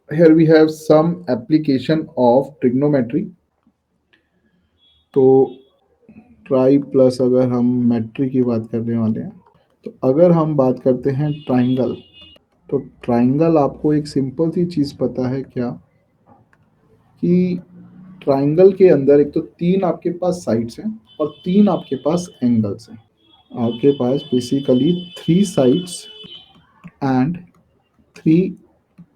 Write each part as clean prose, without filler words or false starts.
here we have some application of trigonometry. तो try plus अगर हम मेट्री की बात करने वाले हैं, तो अगर हम बात करते हैं ट्राइंगल, तो ट्राइंगल आपको एक सिंपल सी चीज़ पता है क्या, कि ट्राइंगल के अंदर एक तो तीन आपके पास साइड्स हैं और तीन आपके पास एंगल्स हैं। आपके पास basically three sides and three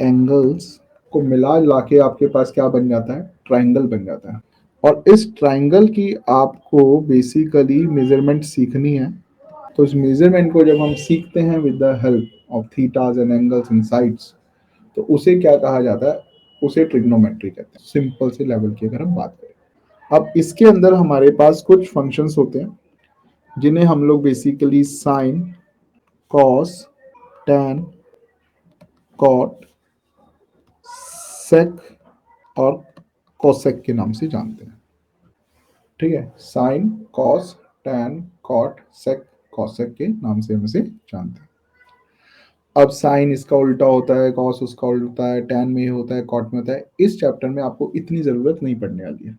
angles को मिला ला के आपके पास क्या बन जाता है, ट्राइंगल बन जाता है। और इस ट्राइंगल की आपको बेसिकली मेजरमेंट सीखनी है। तो इस मेजरमेंट को जब हम सीखते हैं with the help of theta's and angles in sides, तो उसे क्या कहा जाता है, उसे ट्रिग्नोमेट्री कहते हैं, सिंपल से लेवल की अगर हम बात करें। अब इसके अंदर हमारे पास कुछ फंक्शंस होते हैं जिन्हें हम लोग basically sine, cos, tan, cot, sec और कोसेक के नाम से जानते हैं। ठीक है, sine, cos, tan, cot, sec, cosec के नाम से हम इसे जानते हैं। अब साइन इसका उल्टा होता है, कॉस उसका उल्टा होता है, टैन में होता है, कॉट में होता है। इस चैप्टर में आपको इतनी ज़रूरत नहीं पड़ने वाली है।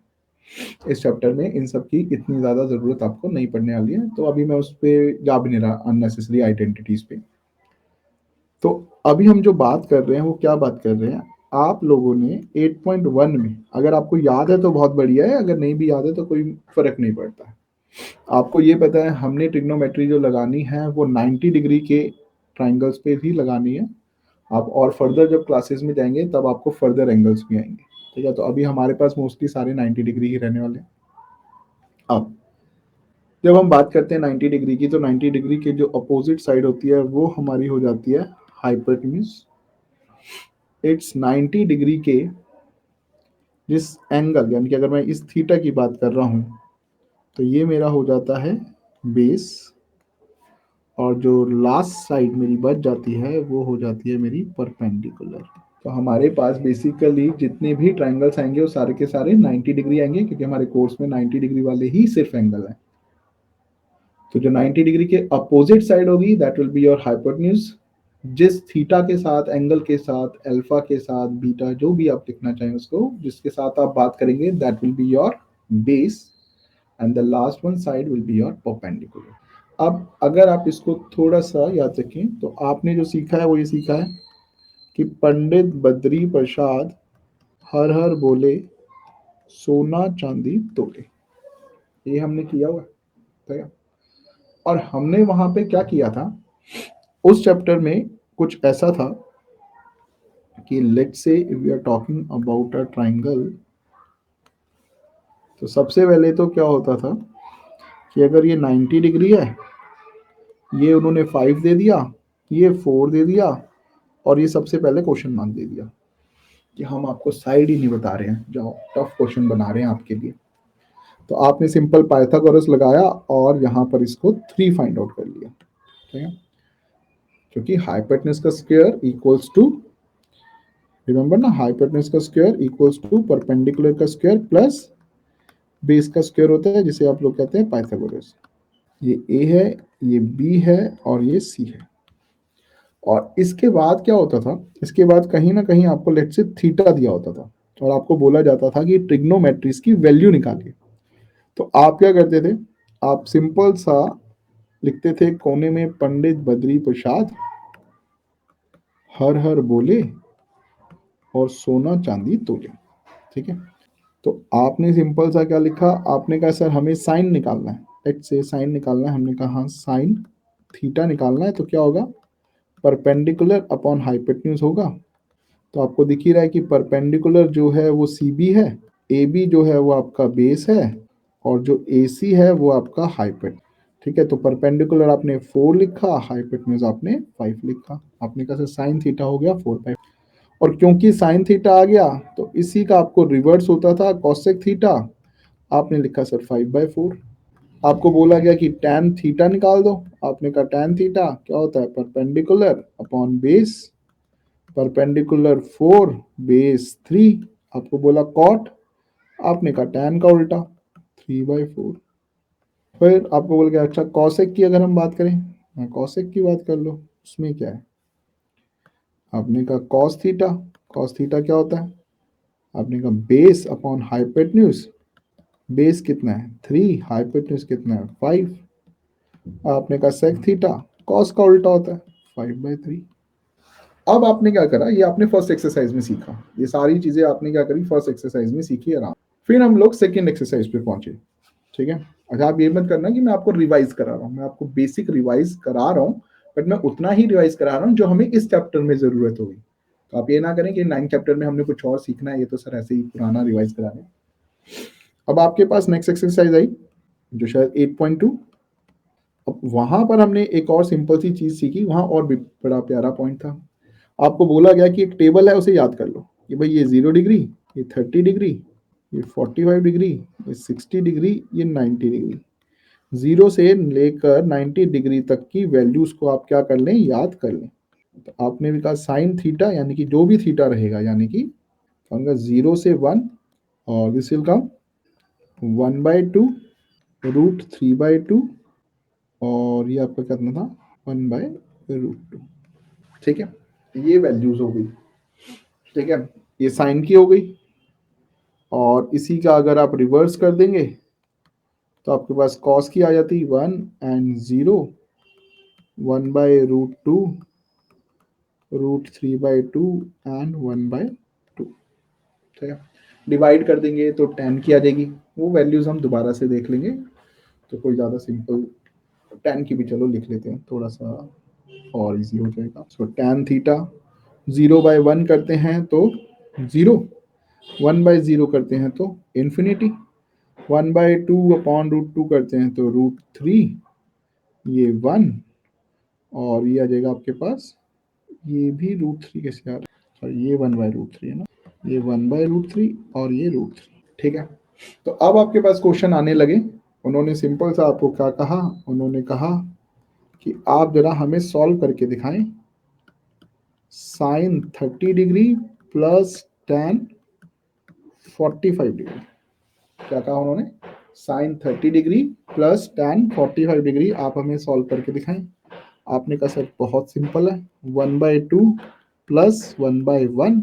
इस चैप्टर में इन सब की इतनी ज़्यादा ज़रूरत आपको नहीं पड़ने वाली है, तो अभी मैं उस पर जा भी नहीं रहा, अननेसेसरी आइडेंटिटीज़ पे। तो अभी हम जो बात कर रहे हैं वो क्या बात कर रहे हैं, आप लोगों ने 8.1 में, अगर आपको याद है तो बहुत बढ़िया है, अगर नहीं भी याद है तो कोई फर्क नहीं पड़ता है। आपको ये पता है हमने ट्रिग्नोमेट्री जो लगानी है वो 90 डिग्री के ट्राइंगल्स पे ही लगानी है। आप और फर्दर जब क्लासेस में जाएंगे तब आपको फर्दर एंगल्स भी आएंगे। ठीक है, तो अभी हमारे पास मोस्टली सारे 90 डिग्री ही रहने वाले हैं। अब जब हम बात करते हैं 90 डिग्री की, तो 90 डिग्री के जो अपोजिट साइड होती है वो हमारी हो जाती है हाइपोटेन्यूज। इट्स 90 डिग्री के जिस एंगल, यानी कि अगर मैं इस थीटा की बात कर रहा हूँ तो ये मेरा हो जाता है बेस, और जो लास्ट साइड मेरी बच जाती है वो हो जाती है मेरी परपेंडिकुलर। तो हमारे पास बेसिकली जितने भी ट्राइंगल्स आएंगे वो सारे के सारे 90 डिग्री आएंगे, क्योंकि हमारे कोर्स में 90 डिग्री वाले ही सिर्फ एंगल हैं। तो जो 90 डिग्री के अपोजिट साइड होगी that will be your hypotenuse. जिस थीटा के साथ, एंगल के साथ, अल्फा के साथ, बीटा, जो भी आप लिखना चाहें उसको, जिसके साथ आप बात करेंगे that will be your base, and the last one side will be your perpendicular. अब अगर आप इसको थोड़ा सा याद रखें तो आपने जो सीखा है वो ये सीखा है कि पंडित बद्री प्रसाद हर हर बोले, सोना चांदी तोले। ये हमने किया हुआ है। और हमने वहां पे क्या किया था, उस चैप्टर में कुछ ऐसा था कि let's say if we are talking about a triangle, तो सबसे पहले तो क्या होता था कि अगर ये 90 डिग्री है, ये उन्होंने 5 दे दिया, ये 4 दे दिया, और ये सबसे पहले क्वेश्चन मार्क दे दिया कि हम आपको साइड ही नहीं बता रहे हैं, जाओ टफ क्वेश्चन बना रहे हैं आपके लिए। तो आपने सिंपल पाइथागोरस लगाया और यहाँ पर इसको 3 फाइंड आउट कर लिया। ठीक है, क्योंकि हाइपोटेन्यूज का स्क्वायर इक्वल्स टू, रिमेंबर ना, हाइपोटेन्यूज का स्क्वायर इक्वल्स टू परपेंडिकुलर का स्क्वायर प्लस बेस का स्क्वायर होता है, जिसे आप लोग कहते हैं पाइथागोरस। ये ए है, ये बी है और ये सी है। और इसके बाद क्या होता था, इसके बाद कहीं ना कहीं आपको लेट से थीटा दिया होता था और आपको बोला जाता था कि ट्रिग्नोमेट्रीज की वैल्यू निकालिए। तो आप क्या करते थे, आप सिंपल सा लिखते थे कोने में पंडित बद्री प्रसाद हर हर बोले और सोना चांदी तोले। ठीक है, तो आपने सिंपल सा क्या लिखा, आपने कहा सर हमें साइन निकालना है, लेट्स से साइन निकालना है। हमने कहा हाँ साइन थीटा निकालना है, तो क्या होगा, परपेंडिकुलर अपॉन हाइपोटेन्यूज होगा। तो आपको दिख ही रहा है कि परपेंडिकुलर जो है वो सी बी है, ए बी जो है वो आपका बेस है, और जो ए सी है वो आपका हाइपोटेन्यूज। ठीक है, तो परपेंडिकुलर आपने 4 लिखा, हाइपोटेन्यूज आपने 5 लिखा। आपने कहा सर साइन थीटा हो गया 4 बाई, और क्योंकि साइन थीटा आ गया तो इसी का आपको रिवर्स होता था कॉसेक थीटा, आपने लिखा सर 5/4। आपको बोला गया कि टैन थीटा निकाल दो, आपने कहा टैन थीटा क्या होता है, perpendicular upon base, perpendicular 4 base 3। आपको बोला कॉट, आपने कहा टैन का उल्टा 3/4। फिर आपको बोल गया अच्छा कॉसेक की अगर हम बात करें, कॉसेक की बात कर लो, उसमें क्या है, आपने कहा कॉस थीटा, कॉस थीटा क्या होता है? आपने कहा बेस अपॉन हाइपोटेन्यूज, बेस कितना है 3, हाइपोटेन्यूज कितना है 5। आपने कहा सेक थीटा, कॉस का उल्टा होता है 5/3। अब आपने क्या करा, ये आपने फर्स्ट एक्सरसाइज में सीखा, ये सारी चीजें आपने क्या करी फर्स्ट एक्सरसाइज में सीखी आराम। फिर हम लोग सेकेंड एक्सरसाइज पे पहुंचे, ठीक है। अच्छा आप ये मत करना कि मैं आपको रिवाइज करा रहा हूँ, मैं आपको बेसिक रिवाइज करा रहा हूँ, बट मैं उतना ही रिवाइज करा रहा हूँ जो हमें इस चैप्टर में जरूरत होगी। तो आप ये ना करें कि 9 चैप्टर में हमने कुछ और सीखना है, ये तो सर ऐसे ही पुराना रिवाइज करा रहे हैं। अब आपके पास नेक्स्ट एक्सरसाइज आई जो शायद 8.2। अब वहां पर हमने एक और सिंपल सी चीज सीखी, वहां और भी बड़ा प्यारा पॉइंट था। आपको बोला गया कि एक टेबल है उसे याद कर लो कि भाई ये 0 डिग्री, ये 30 डिग्री, ये 45 डिग्री, ये 60 डिग्री, ये 90 डिग्री। 0 से लेकर 90 डिग्री तक की वैल्यूज को आप क्या कर लें, याद कर लें। तो आपने भी कहा साइन थीटा, यानी कि जो भी थीटा रहेगा, यानी कि 0 से 1, और दिस विल कम 1/2 √3/2, और ये आपका कितना था 1/√2। ठीक है, ये वैल्यूज हो गई। ठीक है, ये साइन की हो गई, और इसी का अगर आप रिवर्स कर देंगे तो आपके पास कॉस की आ जाती 1 एंड 0, 1/√2, √3/2 एंड 1/2। ठीक है, डिवाइड कर देंगे तो 10 की आ जाएगी। वो वैल्यूज हम दोबारा से देख लेंगे, तो कोई ज़्यादा सिंपल 10 की भी चलो लिख लेते हैं, थोड़ा सा और इजी हो जाएगा। सो tan थीटा 0/1 करते हैं तो 0, 1/0 करते हैं तो इन्फिनिटी, 1/2 अपॉन √2 करते हैं तो √3, ये 1, और ये आ जाएगा आपके पास, ये भी √3 कैसे आ रहा है, सॉरी ये 1/√3 है ना, ये 1/√3 और ये √3। ठीक है, तो अब आपके पास क्वेश्चन आने लगे। उन्होंने सिंपल सा आपको क्या कहा, उन्होंने कहा कि आप जरा हमें सॉल्व करके दिखाएं sine 30 degree plus tan 45 degree. क्या कहा उन्होंने, sine 30 degree plus tan 45 degree आप हमें सॉल्व करके दिखाएं। आपने कहा सर बहुत सिंपल है, 1/2 प्लस 1/1,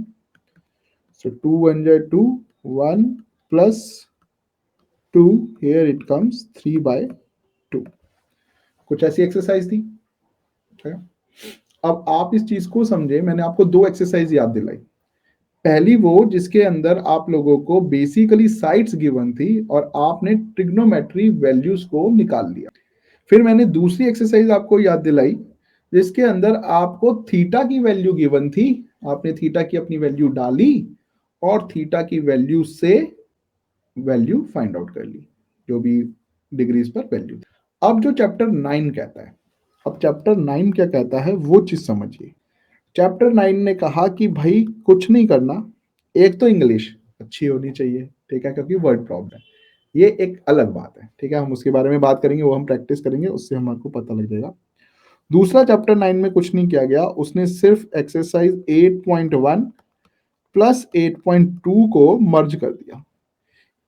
सो 2 1 जा 2, 1 प्लस 2, here it comes 3/2। कुछ ऐसी एक्सरसाइज थी। ठीक है, अब आप इस चीज को समझे, मैंने आपको दो एक्सरसाइज याद दिलाई। पहली वो जिसके अंदर आप लोगों को बेसिकली साइड्स गिवन थी और आपने ट्रिग्नोमेट्री वैल्यूज को निकाल लिया। फिर मैंने दूसरी एक्सरसाइज आपको याद दिलाई जिसके अंदर आपको थीटा की वैल्यू गिवन थी, आपने थीटा की अपनी वैल्यू डाली और थीटा की वैल्यू से वैल्यू फाइंड आउट कर ली, जो भी डिग्रीज पर वैल्यू थी। अब जो चैप्टर 9 कहता है, अब चैप्टर 9 क्या कहता है वो चीज समझिए। चैप्टर 9 ने कहा कि भाई कुछ नहीं करना, एक तो इंग्लिश अच्छी होनी चाहिए, ठीक है, क्योंकि वर्ड प्रॉब्लम है, ये एक अलग बात है। ठीक है, हम उसके बारे में बात करेंगे, वो हम प्रैक्टिस करेंगे, उससे हम आपको पता लग जाएगा। दूसरा चैप्टर 9 में कुछ नहीं किया गया, उसने सिर्फ एक्सरसाइज 8.1 प्लस 8.2 को मर्ज कर दिया,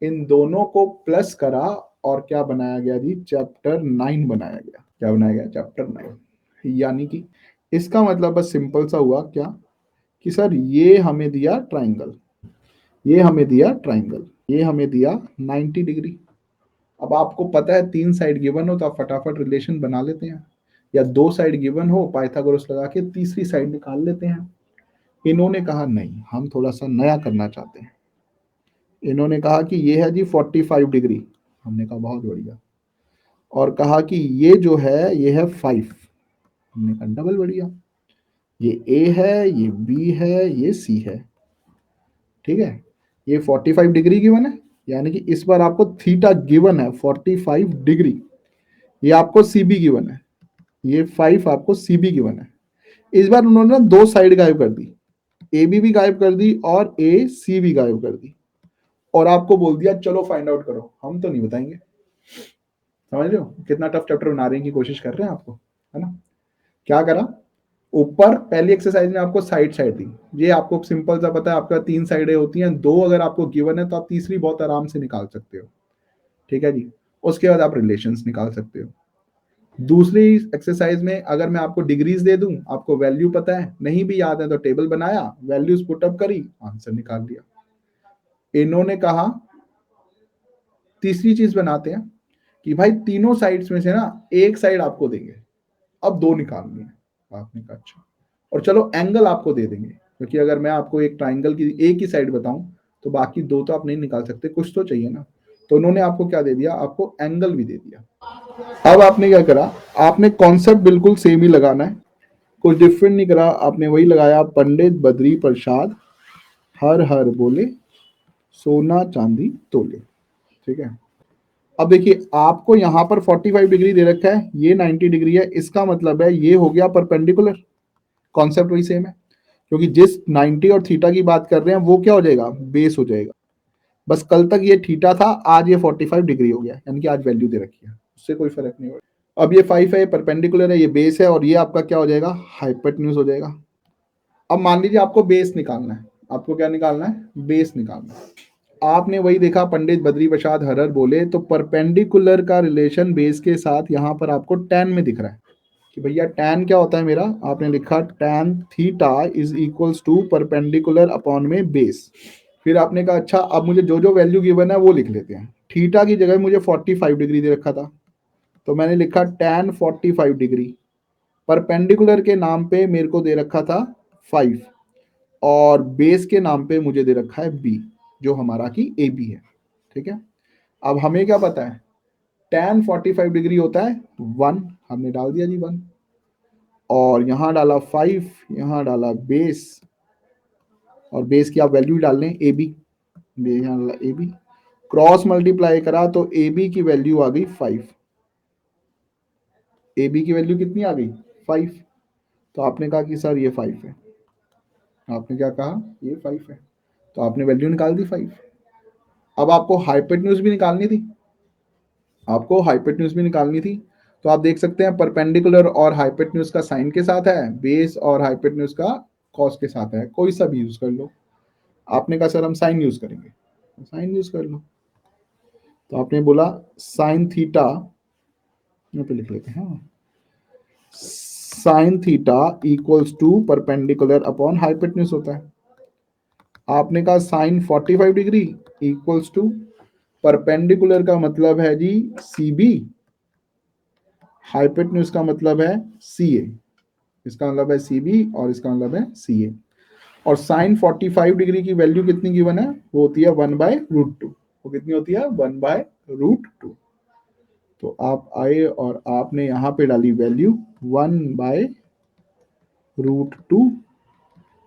इन दोनों को प्लस करा और क्या बनाया गया जी, चैप्टर 9 बनाया गया। क्या बनाया गया, चैप्टर 9। यानी कि इसका मतलब बस सिंपल सा हुआ क्या कि सर ये हमें दिया ट्राइंगल, ये हमें दिया ट्राइंगल, ये हमें दिया 90 डिग्री। अब आपको पता है 3 साइड गिवन हो तो आप फटाफट रिलेशन बना लेते हैं, या 2 साइड गिवन हो पाइथागोरस लगा के तीसरी साइड निकाल लेते हैं। इन्होंने कहा नहीं, हम थोड़ा सा नया करना चाहते हैं। इन्होंने कहा कि ये है जी 45 डिग्री, हमने कहा बहुत बढ़िया, और कहा कि ये जो है ये है 5, हमने कहा डबल बढ़िया, ये ए है, ये बी है, ये सी है। ठीक है, ये 45 डिग्री गिवन है, यानी कि इस बार आपको थीटा गिवन है 45 डिग्री, ये आपको सी बी गिवन है, ये 5 आपको सी बी गिवन है। इस बार उन्होंने दो साइड गायब कर दी, ए बी भी गायब कर दी और ए सी भी गायब कर दी, और आपको बोल दिया चलो फाइंड आउट करो। हम तो नहीं बताएंगे, समझ रहे हो कितना टफ चैप्टर बनाने की कोशिश कर रहे हैं आपको, है ना। क्या करा, ऊपर पहली एक्सरसाइज में आपको साइड साइड दी, ये आपको सिंपल सा पता है, आपका 3 साइडें होती हैं, 2 अगर आपको गिवन है तो आप तीसरी बहुत आराम से निकाल सकते हो। ठीक है जी, उसके बाद आप रिलेशंस निकाल सकते हो। दूसरी एक्सरसाइज में अगर मैं आपको डिग्रीज दे दूं, आपको वैल्यू पता है, नहीं भी याद है तो टेबल बनाया, वैल्यूज पुटअप करी, आंसर निकाल दिया। इन्होंने कहा तीसरी चीज बनाते हैं कि भाई तीनों साइड्स में से ना एक साइड आपको देंगे, अब दो निकालनी है। आपने कहा अच्छा, और चलो एंगल आपको दे देंगे, क्योंकि अगर मैं आपको एक ट्राइंगल की एक ही साइड बताऊं तो बाकी दो तो आप नहीं निकाल सकते, कुछ तो चाहिए ना। तो उन्होंने आपको क्या दे दिया, आपको एंगल भी दे दिया। अब आपने क्या करा, आपने कॉन्सेप्ट बिल्कुल सेम ही लगाना है, कुछ डिफरेंट नहीं करा, आपने वही लगाया, पंडित बद्री प्रसाद हर हर बोले सोना चांदी तोले। ठीक है, अब देखिए आपको यहाँ पर 45 डिग्री दे रखा है, ये 90 डिग्री है, इसका मतलब है ये हो गया परपेंडिकुलर। कॉन्सेप्ट वही सेम है, क्योंकि जिस 90 और थीटा की बात कर रहे हैं वो क्या हो जाएगा, बेस हो जाएगा। बस कल तक ये थीटा था, आज ये 45 डिग्री हो गया, यानी कि आज वैल्यू दे रखी है, उससे कोई फर्क नहीं होगा। अब ये 5 है, परपेंडिकुलर है, ये बेस है, और ये आपका क्या हो जाएगा, हाइपोटेन्यूज हो जाएगा। अब मान लीजिए आपको बेस निकालना है, आपको क्या निकालना है, बेस निकालना है। आपने वही देखा, पंडित बद्री प्रसाद हरर बोले, तो परपेंडिकुलर का रिलेशन बेस के साथ यहाँ पर आपको tan में दिख रहा है कि भैया tan क्या होता है मेरा, आपने लिखा tan theta is equals to perpendicular upon में बेस। फिर आपने कहा अच्छा अब मुझे जो जो वैल्यू गिवन है वो लिख लेते हैं। थीटा की जगह मुझे 45 डिग्री दे रखा था, तो मैंने लिखा tan 45 डिग्री। परपेंडिकुलर के नाम पे मेरे को दे रखा था 5, और बेस के नाम पे मुझे दे रखा है b, जो हमारा की ए बी है। ठीक है, अब हमें क्या पता है, tan 45 डिग्री होता है 1, हमने डाल दिया जी 1, और यहाँ डाला 5, यहाँ डाला बेस, और बेस की आप वैल्यू डाल लें ए बी, यहाँ डाला ए बी, क्रॉस मल्टीप्लाई करा तो ए बी की वैल्यू आ गई 5। ए बी की वैल्यू कितनी आ गई, 5। तो आपने कहा कि सर ये 5 है, आपने क्या कहा, ये 5 है, तो आपने वैल्यू निकाल दी 5। अब आपको हाइपोटेन्यूज भी निकालनी थी, आपको हाइपोटेन्यूज भी निकालनी थी, तो आप देख सकते हैं परपेंडिकुलर और हाइपोटेन्यूज का साइन के साथ है, बेस और हाइपोटेन्यूज का कॉस के साथ है, कोई सा भी यूज कर लो। आपने कहा सर हम साइन यूज करेंगे, साइन यूज कर लो। तो आपने बोला साइन थीटा, यहाँ पे लिख लेते हैं, sine theta equals to perpendicular upon hypotenuse होता है। आपने कहा sine 45 degree equals to perpendicular का मतलब है जी सी बी, हाइपोटेन्यूज का मतलब है सी ए, इसका मतलब है सी बी और इसका मतलब है सी ए। और साइन 45 डिग्री की वैल्यू कितनी गिवन है, वो होती है 1/√2। वो कितनी होती है, 1/√2। तो आप आए और आपने यहाँ पे डाली वैल्यू 1/√2।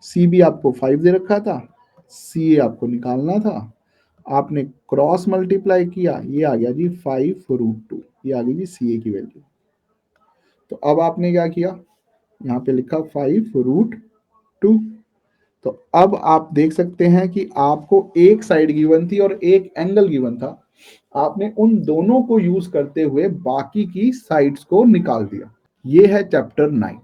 सी बी आपको 5 दे रखा था, सी ए आपको निकालना था, आपने क्रॉस मल्टीप्लाई किया, ये आ गया जी 5√2, ये आ गई जी सी ए की वैल्यू। तो अब आपने क्या किया, यहाँ पे लिखा 5√2। तो अब आप देख सकते हैं कि आपको एक साइड गिवन थी और एक एंगल गिवन था, आपने उन दोनों को यूज करते हुए बाकी की साइड्स को निकाल दिया। ये है चैप्टर 9।